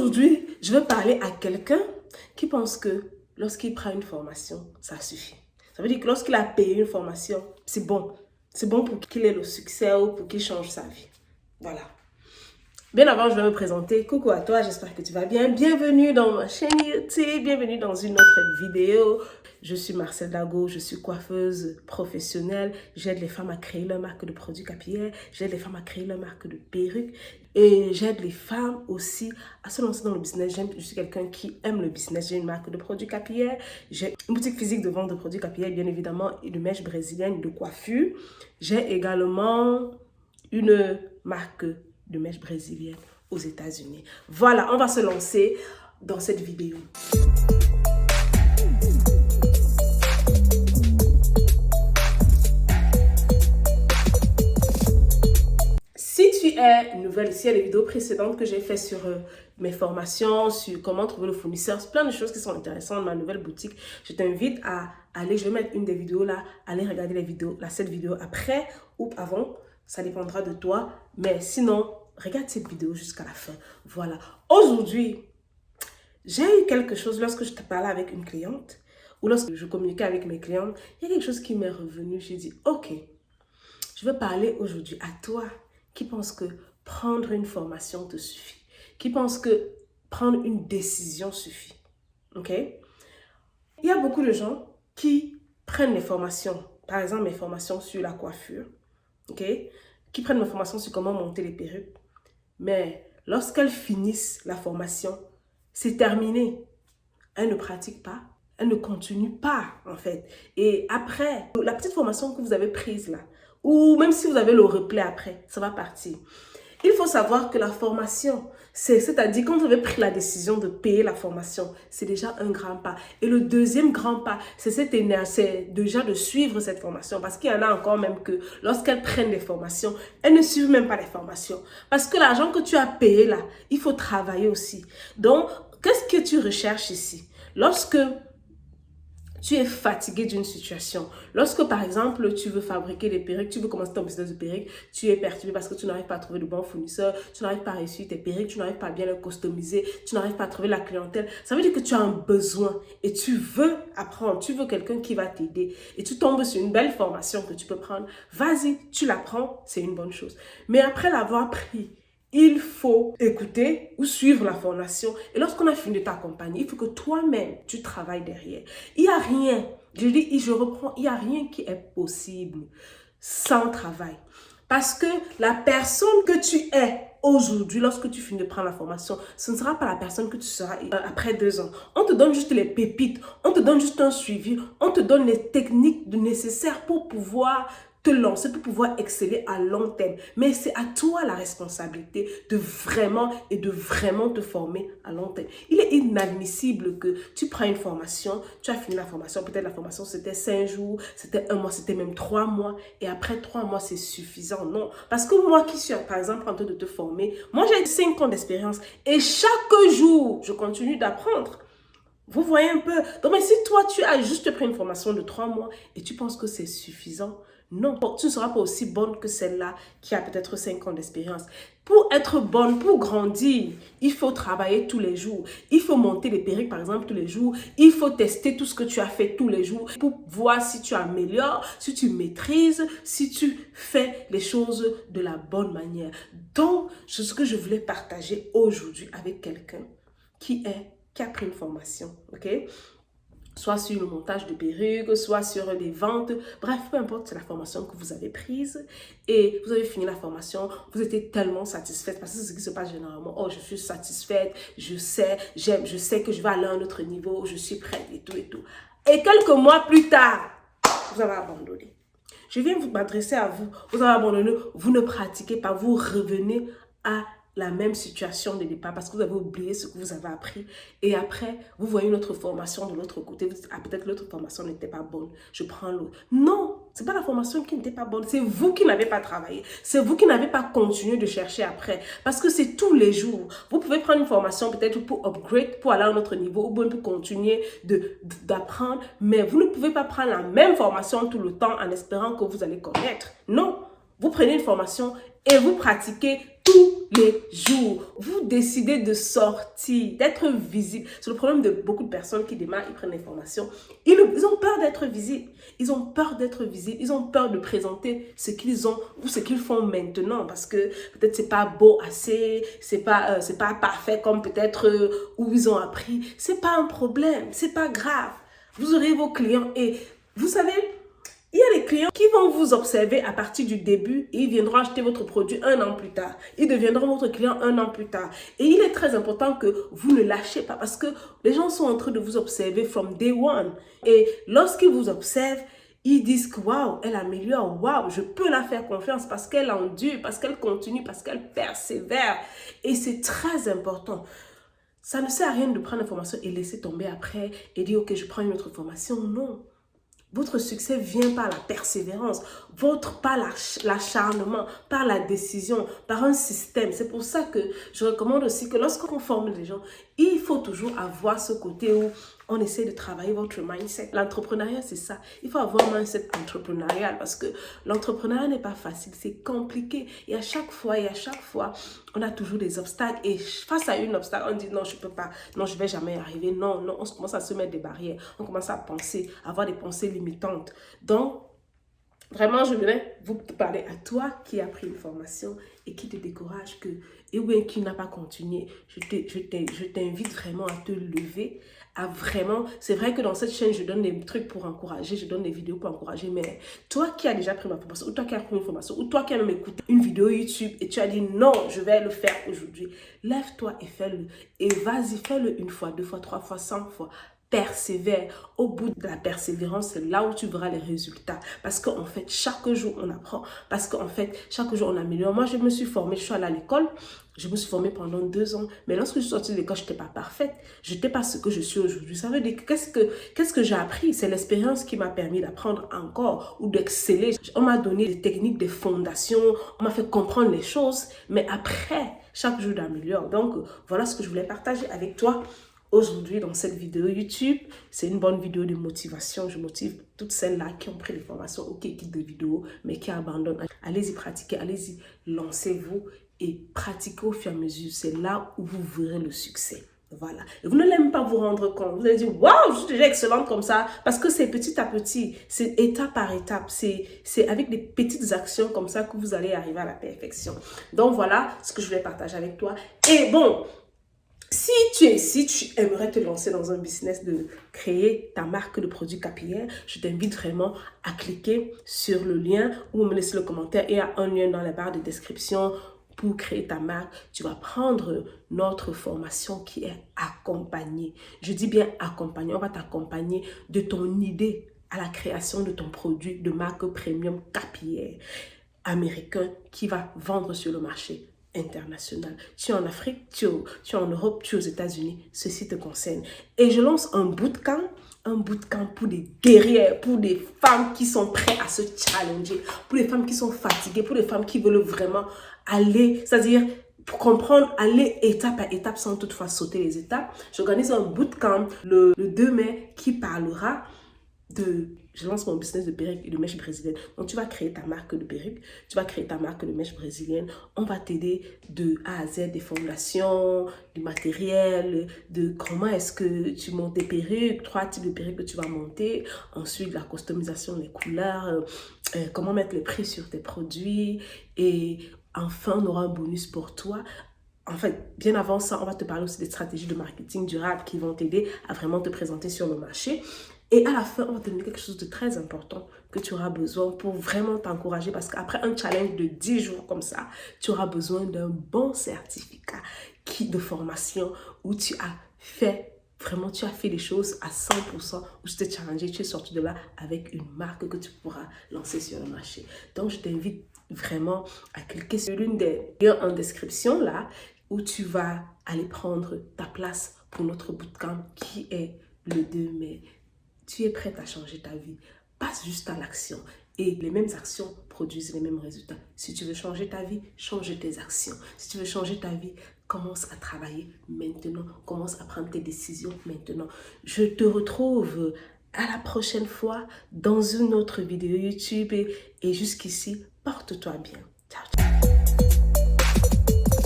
Aujourd'hui, je veux parler à quelqu'un qui pense que lorsqu'il prend une formation, ça suffit. Ça veut dire que lorsqu'il a payé une formation, c'est bon. C'est bon pour qu'il ait le succès ou pour qu'il change sa vie. Voilà. Bien avant, je vais me présenter. Coucou à toi, j'espère que tu vas bien. Bienvenue dans ma chaîne YouTube, bienvenue dans une autre vidéo. Je suis Marcel Dago, je suis coiffeuse professionnelle. J'aide les femmes à créer leur marque de produits capillaires. J'aide les femmes à créer leur marque de perruques. Et j'aide les femmes aussi à se lancer dans le business. Je suis quelqu'un qui aime le business. J'ai une marque de produits capillaires. J'ai une boutique physique de vente de produits capillaires, bien évidemment, et de mèches brésiliennes, de coiffure. J'ai également une marque de mèches brésiliennes aux États-Unis. Voilà, on va se lancer dans cette vidéo. Si tu es nouvelle ici, il y a les vidéos précédentes que j'ai fait sur mes formations, sur comment trouver le fournisseur, plein de choses qui sont intéressantes dans ma nouvelle boutique. Je t'invite à aller, je vais mettre une des vidéos là, aller regarder les vidéos, cette vidéo après ou avant, ça dépendra de toi, mais sinon, regarde cette vidéo jusqu'à la fin. Voilà. Aujourd'hui, j'ai eu quelque chose lorsque je te parlais avec une cliente ou lorsque je communiquais avec mes clientes, il y a quelque chose qui m'est revenu. J'ai dit, ok, je veux parler aujourd'hui à toi qui pense que prendre une formation te suffit, qui pense que prendre une décision suffit. Ok? Il y a beaucoup de gens qui prennent les formations, par exemple mes formations sur la coiffure, ok? Qui prennent mes formations sur comment monter les perruques. Mais lorsqu'elles finissent la formation, c'est terminé. Elles ne pratiquent pas, elles ne continuent pas en fait. Et après, la petite formation que vous avez prise là, ou même si vous avez le replay après, ça va partir. Il faut savoir que la formation, c'est-à-dire quand vous avez pris la décision de payer la formation, c'est déjà un grand pas. Et le deuxième grand pas, c'est déjà de suivre cette formation. Parce qu'il y en a encore même que lorsqu'elles prennent des formations, elles ne suivent même pas les formations. Parce que l'argent que tu as payé là, il faut travailler aussi. Donc, qu'est-ce que tu recherches ici? Lorsque tu es fatigué d'une situation. Lorsque, par exemple, tu veux fabriquer des perruques, tu veux commencer ton business de perruques, tu es perturbé parce que tu n'arrives pas à trouver de bons fournisseurs, tu n'arrives pas à réussir tes perruques, tu n'arrives pas à bien les customiser, tu n'arrives pas à trouver la clientèle. Ça veut dire que tu as un besoin et tu veux apprendre, tu veux quelqu'un qui va t'aider et tu tombes sur une belle formation que tu peux prendre. Vas-y, tu la prends, c'est une bonne chose. Mais après l'avoir pris, il faut écouter ou suivre la formation. Et lorsqu'on a fini de t'accompagner, il faut que toi-même, tu travailles derrière. Il n'y a rien, je reprends, il n'y a rien qui est possible sans travail. Parce que la personne que tu es aujourd'hui, lorsque tu finis de prendre la formation, ce ne sera pas la personne que tu seras après 2 ans. On te donne juste les pépites, on te donne juste un suivi, on te donne les techniques nécessaires pour pouvoir te lancer, pour pouvoir exceller à long terme. Mais c'est à toi la responsabilité de vraiment te former à long terme. Il est inadmissible que tu prends une formation, tu as fini la formation, peut-être la formation c'était 5 jours, c'était 1 mois, c'était même 3 mois, et après 3 mois c'est suffisant. Non, parce que moi qui suis par exemple en train de te former, moi j'ai 5 ans d'expérience et chaque jour je continue d'apprendre. Vous voyez un peu? Donc, mais si toi, tu as juste pris une formation de 3 mois et tu penses que c'est suffisant, non, tu ne seras pas aussi bonne que celle-là qui a peut-être 5 ans d'expérience. Pour être bonne, pour grandir, il faut travailler tous les jours. Il faut monter les perruques, par exemple, tous les jours. Il faut tester tout ce que tu as fait tous les jours pour voir si tu améliores, si tu maîtrises, si tu fais les choses de la bonne manière. Donc, c'est ce que je voulais partager aujourd'hui avec quelqu'un qui a pris une formation, ok? Soit sur le montage de perruques, soit sur les ventes. Bref, peu importe, c'est la formation que vous avez prise et vous avez fini la formation. Vous étiez tellement satisfaite parce que c'est ce qui se passe généralement. Oh, je suis satisfaite, je sais, j'aime, je sais que je vais aller à un autre niveau, je suis prête et tout et tout. Et quelques mois plus tard, vous avez abandonné. Je viens m'adresser à vous. Vous avez abandonné, vous ne pratiquez pas, vous revenez à la même situation de départ parce que vous avez oublié ce que vous avez appris et après vous voyez une autre formation de l'autre côté, vous dites ah, peut-être l'autre formation n'était pas bonne, je prends l'autre. Non, c'est pas la formation qui n'était pas bonne, c'est vous qui n'avez pas travaillé, c'est vous qui n'avez pas continué de chercher après parce que c'est tous les jours. Vous pouvez prendre une formation peut-être pour upgrade, pour aller à un autre niveau ou bien pour continuer d'apprendre, mais vous ne pouvez pas prendre la même formation tout le temps en espérant que vous allez connaître. Non, vous prenez une formation et vous pratiquez tous les jours. Vous décidez de sortir, d'être visible. C'est le problème de beaucoup de personnes qui démarrent, ils prennent l'information. Ils ont peur d'être visibles. Ils ont peur d'être visibles. Ils ont peur de présenter ce qu'ils ont ou ce qu'ils font maintenant parce que peut-être c'est pas beau assez, c'est pas parfait comme peut-être où ils ont appris. C'est pas un problème, c'est pas grave. Vous aurez vos clients et vous savez, il y a des clients qui vont vous observer à partir du début et ils viendront acheter votre produit 1 an plus tard. Ils deviendront votre client 1 an plus tard. Et il est très important que vous ne lâchez pas parce que les gens sont en train de vous observer from day one. Et lorsqu'ils vous observent, ils disent que waouh, elle améliore, waouh, je peux la faire confiance parce qu'elle endure, parce qu'elle continue, parce qu'elle persévère. Et c'est très important. Ça ne sert à rien de prendre l'information et laisser tomber après et dire ok, je prends une autre formation. Non. Votre succès vient par la persévérance, par l'acharnement, par la décision, par un système. C'est pour ça que je recommande aussi que lorsqu'on forme les gens, il faut toujours avoir ce côté où on essaie de travailler votre mindset. L'entrepreneuriat, c'est ça. Il faut avoir un mindset entrepreneurial parce que l'entrepreneuriat n'est pas facile, c'est compliqué. Et à chaque fois, on a toujours des obstacles. Et face à un obstacle, on dit non, je ne peux pas, non, je ne vais jamais y arriver. Non, non, on commence à se mettre des barrières. On commence à penser, à avoir des pensées limitantes. Donc, vraiment, je voulais vous parler à toi qui a pris une formation et qui te décourage et bien qui n'a pas continué. Je t'invite vraiment à te lever, à vraiment... C'est vrai que dans cette chaîne, je donne des trucs pour encourager, je donne des vidéos pour encourager, mais toi qui as déjà pris ma formation, ou toi qui as pris une formation, ou toi qui as même écouté une vidéo YouTube et tu as dit non, je vais le faire aujourd'hui, lève-toi et fais-le. Et vas-y, fais-le 1 fois, 2 fois, 3 fois, 100 fois. Persévère. Au bout de la persévérance, c'est là où tu verras les résultats. Parce qu'en fait, chaque jour, on apprend. Parce qu'en fait, chaque jour, on améliore. Moi, je me suis formée, je suis allée à l'école. Je me suis formée pendant 2 ans. Mais lorsque je suis sortie de l'école, je n'étais pas parfaite. Je n'étais pas ce que je suis aujourd'hui. Ça veut dire, qu'est-ce que j'ai appris? C'est l'expérience qui m'a permis d'apprendre encore ou d'exceller. On m'a donné des techniques, des fondations. On m'a fait comprendre les choses. Mais après, chaque jour, j'améliore. Donc, voilà ce que je voulais partager avec toi. Aujourd'hui, dans cette vidéo YouTube, c'est une bonne vidéo de motivation. Je motive toutes celles-là qui ont pris des formations ou qui quittent des vidéos, mais qui abandonnent. Allez-y pratiquer, allez-y, lancez-vous et pratiquez au fur et à mesure. C'est là où vous verrez le succès. Voilà. Et vous n'allez même pas vous rendre compte. Vous allez dire, waouh, je suis déjà excellente comme ça. Parce que c'est petit à petit, c'est étape par étape. C'est avec des petites actions comme ça que vous allez arriver à la perfection. Donc voilà ce que je vais partager avec toi. Et bon, si tu aimerais te lancer dans un business de créer ta marque de produits capillaires, je t'invite vraiment à cliquer sur le lien ou me laisser le commentaire. Il y a un lien dans la barre de description pour créer ta marque. Tu vas prendre notre formation qui est accompagnée. Je dis bien accompagnée. On va t'accompagner de ton idée à la création de ton produit de marque premium capillaire américain qui va vendre sur le marché international. Tu es en Afrique, tu es en Europe, tu es aux États-Unis, ceci te concerne. Et je lance un bootcamp pour des guerrières, pour des femmes qui sont prêtes à se challenger, pour les femmes qui sont fatiguées, pour les femmes qui veulent vraiment aller, c'est-à-dire pour comprendre, aller étape à étape sans toutefois sauter les étapes. J'organise un bootcamp le 2 mai qui parlera je lance mon business de perruques et de mèches brésiliennes. Donc, tu vas créer ta marque de perruques, tu vas créer ta marque de mèches brésiliennes. On va t'aider de A à Z, des fondations, du matériel, de comment est-ce que tu montes tes perruques, 3 types de perruques que tu vas monter. Ensuite, la customisation, les couleurs, comment mettre le prix sur tes produits. Et enfin, on aura un bonus pour toi. En fait, bien avant ça, on va te parler aussi des stratégies de marketing durable qui vont t'aider à vraiment te présenter sur le marché. Et à la fin, on va te donner quelque chose de très important que tu auras besoin pour vraiment t'encourager. Parce qu'après un challenge de 10 jours comme ça, tu auras besoin d'un bon certificat de formation où tu as fait des choses à 100%, où tu t'es challengé, tu es sorti de là avec une marque que tu pourras lancer sur le marché. Donc, je t'invite vraiment à cliquer sur l'une des liens en description là, où tu vas aller prendre ta place pour notre bootcamp qui est le 2 mai. Tu es prête à changer ta vie. Passe juste à l'action. Et les mêmes actions produisent les mêmes résultats. Si tu veux changer ta vie, change tes actions. Si tu veux changer ta vie, commence à travailler maintenant. Commence à prendre tes décisions maintenant. Je te retrouve à la prochaine fois dans une autre vidéo YouTube. Et jusqu'ici, porte-toi bien. Ciao, ciao.